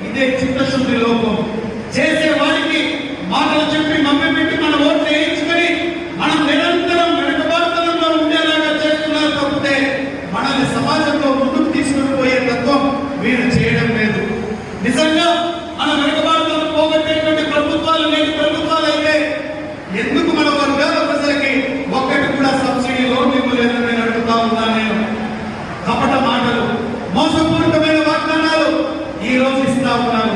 ఇదే చిత్తశుద్ధి లోపం. చేసే వారికి మాటలు చెప్పి మమ్మీ పెట్టి మన ఓట్లు వేయించుకొని మనం నిరంతరం వెనుకబాటుతనంలో ఉండేలాగా చేస్తున్నారు తప్పితే మనల్ని సమాజంలో ముందుకు తీసుకుని పోయే తత్వం వీరు చేయడం లేదు. నిజంగా మన వెనుకబాటుతనం పోగొట్టేటువంటి ప్రభుత్వాలు లేని ప్రభుత్వాలు అయితే ఎందుకు మన వర్గాల ప్రజలకి ఒక్కటి కూడా సబ్సిడీ లోన్ ఇవ్వలేదని నేను అడుగుతా ఉన్నాను. నేను కపట మాటలు, మోసపూరితమైన వాగ్దానాలు ఈ రోజు ఇస్తా ఉన్నాను.